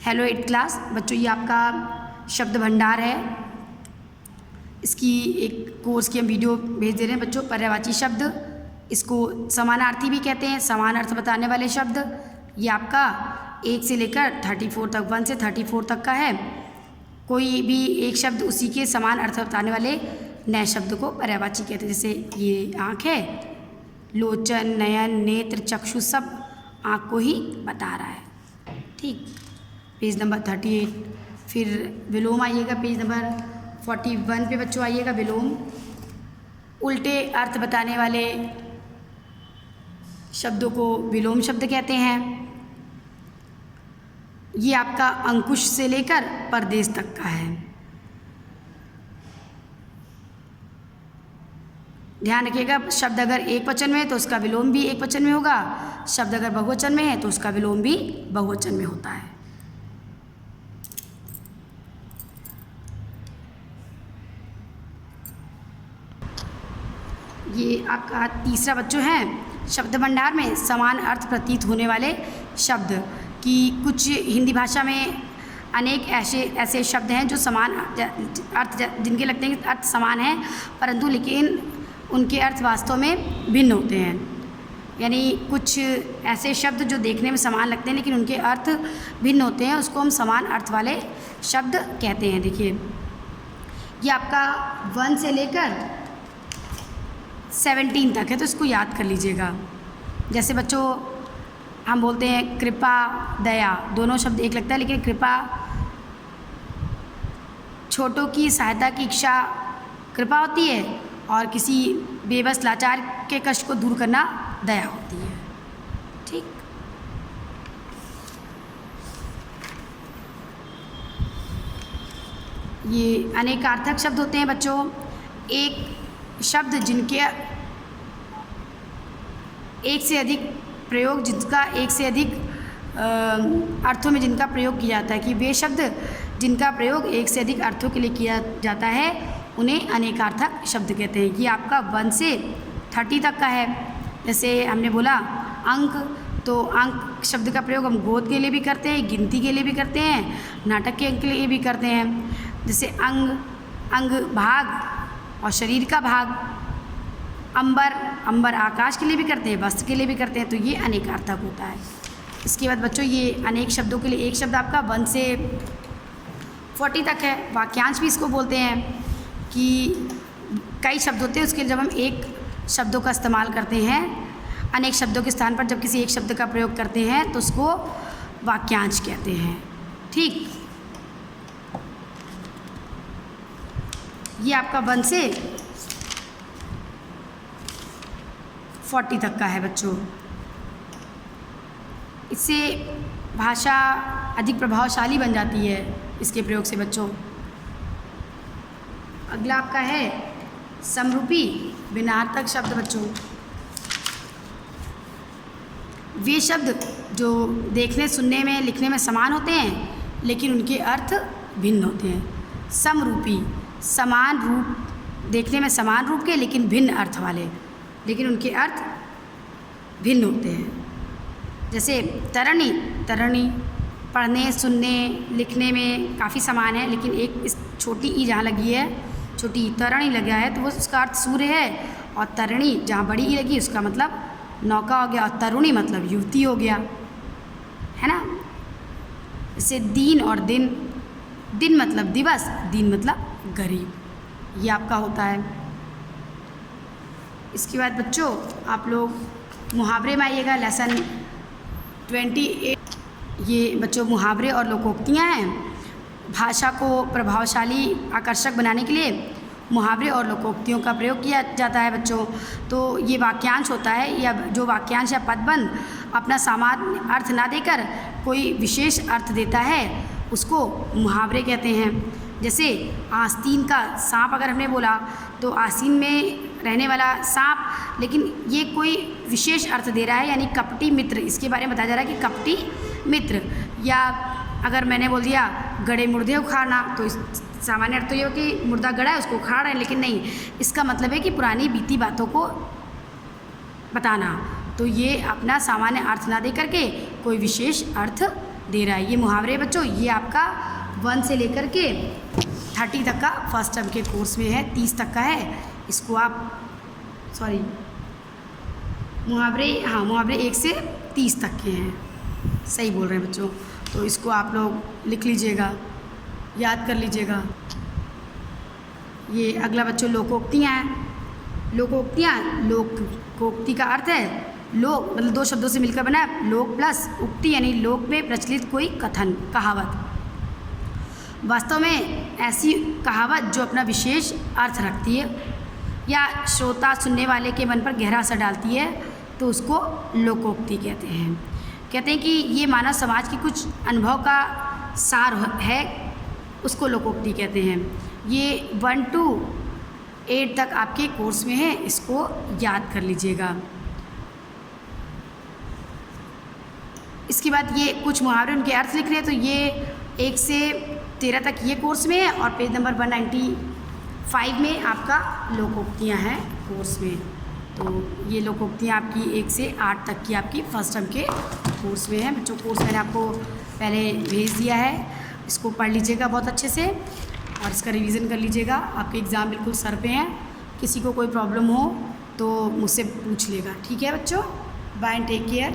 Hello 8th class बच्चों, ये आपका शब्द भंडार है। इसकी एक कोर्स की हम वीडियो भेज दे रहे हैं बच्चों। पर्यायवाची शब्द, इसको समानार्थी भी कहते हैं, समान अर्थ बताने वाले शब्द। ये आपका 1 से लेकर 34 तक, 1 से 34 तक का है। कोई भी एक शब्द उसी के समान अर्थ बताने वाले नए शब्द को पर्यायवाची कहते हैं। जैसे ये आँख है, लोचन, नयन, नेत्र, चक्षु सब आँख को ही बता रहा है। ठीक, पेज नंबर 38। फिर विलोम आइएगा पेज नंबर 41 पे बच्चों आइएगा। विलोम उल्टे अर्थ बताने वाले शब्दों को विलोम शब्द कहते हैं। ये आपका अंकुश से लेकर परदेश तक का है। ध्यान रखिएगा, शब्द अगर एक वचन में है तो उसका विलोम भी एक वचन में होगा। शब्द अगर बहुवचन में है तो उसका विलोम भी बहुवचन में होता है। ये आपका तीसरा बच्चों है शब्द भंडार में समान अर्थ प्रतीत होने वाले शब्द की। कुछ हिंदी भाषा में अनेक ऐसे शब्द हैं जो समान अर्थ, जिनके लगते हैं कि अर्थ समान है, परंतु लेकिन उनके अर्थ वास्तव में भिन्न होते हैं। यानी कुछ ऐसे शब्द जो देखने में समान लगते हैं लेकिन उनके अर्थ भिन्न होते हैं, उसको हम समान अर्थ वाले शब्द कहते हैं। देखिए, ये आपका 1 से लेकर 17 तक है, तो इसको याद कर लीजिएगा। जैसे बच्चों हम बोलते हैं कृपा, दया, दोनों शब्द एक लगता है, लेकिन कृपा छोटों की सहायता की इच्छा कृपा होती है, और किसी बेबस लाचार के कष्ट को दूर करना दया होती है। ठीक, ये अनेकार्थक शब्द होते हैं बच्चों। एक शब्द जिनके एक से अधिक प्रयोग, जिसका एक से अधिक अर्थों में जिनका प्रयोग किया जाता है, कि वे शब्द जिनका प्रयोग एक से अधिक अर्थों के लिए किया जाता है उन्हें अनेकार्थक शब्द कहते हैं। ये आपका 1 से 30 तक का है। जैसे हमने बोला अंक, तो अंक शब्द का प्रयोग हम गोद के लिए भी करते हैं, गिनती के लिए भी करते हैं, नाटक के अंक के लिए भी करते हैं। जैसे अंग, अंग भाग और शरीर का भाग। अंबर, अंबर आकाश के लिए भी करते हैं, वस्त्र के लिए भी करते हैं, तो ये अनेकार्थक होता है। इसके बाद बच्चों ये अनेक शब्दों के लिए एक शब्द आपका 1 से 40 तक है। वाक्यांश भी इसको बोलते हैं, कि कई शब्द होते हैं, उसके लिए जब हम एक शब्दों का इस्तेमाल करते हैं, अनेक शब्दों के स्थान पर जब किसी एक शब्द का प्रयोग करते हैं तो उसको वाक्यांश कहते हैं। ठीक, ये आपका 1 से 40 तक का है बच्चों। इससे भाषा अधिक प्रभावशाली बन जाती है इसके प्रयोग से बच्चों। अगला आपका है समरूपी भिन्नार्थक शब्द बच्चों। वे शब्द जो देखने, सुनने में, लिखने में समान होते हैं लेकिन उनके अर्थ भिन्न होते हैं। समरूपी, समान रूप, देखने में समान रूप के लेकिन भिन्न अर्थ वाले, लेकिन उनके अर्थ भिन्न होते हैं। जैसे तरणी, तरणी पढ़ने, सुनने, लिखने में काफ़ी समान है, लेकिन एक इस छोटी ई जहाँ लगी है, छोटी तरणी लगा है, तो वो उसका अर्थ सूर्य है, और तरणी जहाँ बड़ी ई लगी उसका मतलब नौका हो गया, और तरुणी मतलब युवती हो गया, है ना। जैसे दीन और दिन, दिन मतलब दिवस, दीन मतलब गरीब, ये आपका होता है। इसके बाद बच्चों आप लोग मुहावरे में आइएगा, लेसन 28। ये बच्चों मुहावरे और लोकोक्तियाँ हैं। भाषा को प्रभावशाली, आकर्षक बनाने के लिए मुहावरे और लोकोक्तियों का प्रयोग किया जाता है बच्चों। तो ये वाक्यांश होता है, या जो वाक्यांश या पदबंध अपना सामान्य अर्थ ना देकर कोई विशेष अर्थ देता है उसको मुहावरे कहते हैं। जैसे आस्तीन का सांप अगर हमने बोला, तो आस्तीन में रहने वाला सांप, लेकिन ये कोई विशेष अर्थ दे रहा है, यानी कपटी मित्र, इसके बारे में बताया जा रहा है कि कपटी मित्र। या अगर मैंने बोल दिया गड़े मुर्दे उखाड़ना, तो सामान्य अर्थ तो ये हो कि मुर्दा गड़ा है उसको उखाड़ रहे हैं, लेकिन नहीं, इसका मतलब है कि पुरानी बीती बातों को बताना। तो ये अपना सामान्य अर्थ ना दे करके कोई विशेष अर्थ दे रहा है। ये मुहावरे बच्चों ये आपका 1 से लेकर के 30 तक का फर्स्ट टर्म के कोर्स में है, 30 तक का है। इसको आप मुहावरे 1 से 30 तक के हैं, सही बोल रहे हैं बच्चों। तो इसको आप लोग लिख लीजिएगा, याद कर लीजिएगा। ये अगला बच्चों लोकोक्तियाँ हैं। लोकोक्ति का अर्थ है लोक मतलब 2 शब्दों से मिलकर बना है, लोक प्लस उक्ति यानी लोक में प्रचलित कोई कथन कहावत। वास्तव में ऐसी कहावत जो अपना विशेष अर्थ रखती है या श्रोता सुनने वाले के मन पर गहरा असर डालती है तो उसको लोकोक्ति कहते हैं। कहते हैं कि ये मानव समाज की कुछ अनुभव का सार है, उसको लोकोक्ति कहते हैं। ये 1 to 8 तक आपके कोर्स में है, इसको याद कर लीजिएगा। इसके बाद ये कुछ मुहावरे उनके अर्थ लिख रहे हैं, तो ये 1 से 13 तक ये कोर्स में है और पेज नंबर 195 में आपका लोकोक्तियाँ हैं कोर्स में। तो ये लोकोक्तियाँ आपकी 1 से 8 तक की आपकी फर्स्ट टर्म के कोर्स में है। बच्चों कोर्स मैंने आपको पहले भेज दिया है, इसको पढ़ लीजिएगा बहुत अच्छे से और इसका रिवीजन कर लीजिएगा। आपके एग्ज़ाम बिल्कुल सर पे हैं, किसी को कोई प्रॉब्लम हो तो मुझसे पूछ लेगा। ठीक है बच्चों, बाय एंड टेक केयर।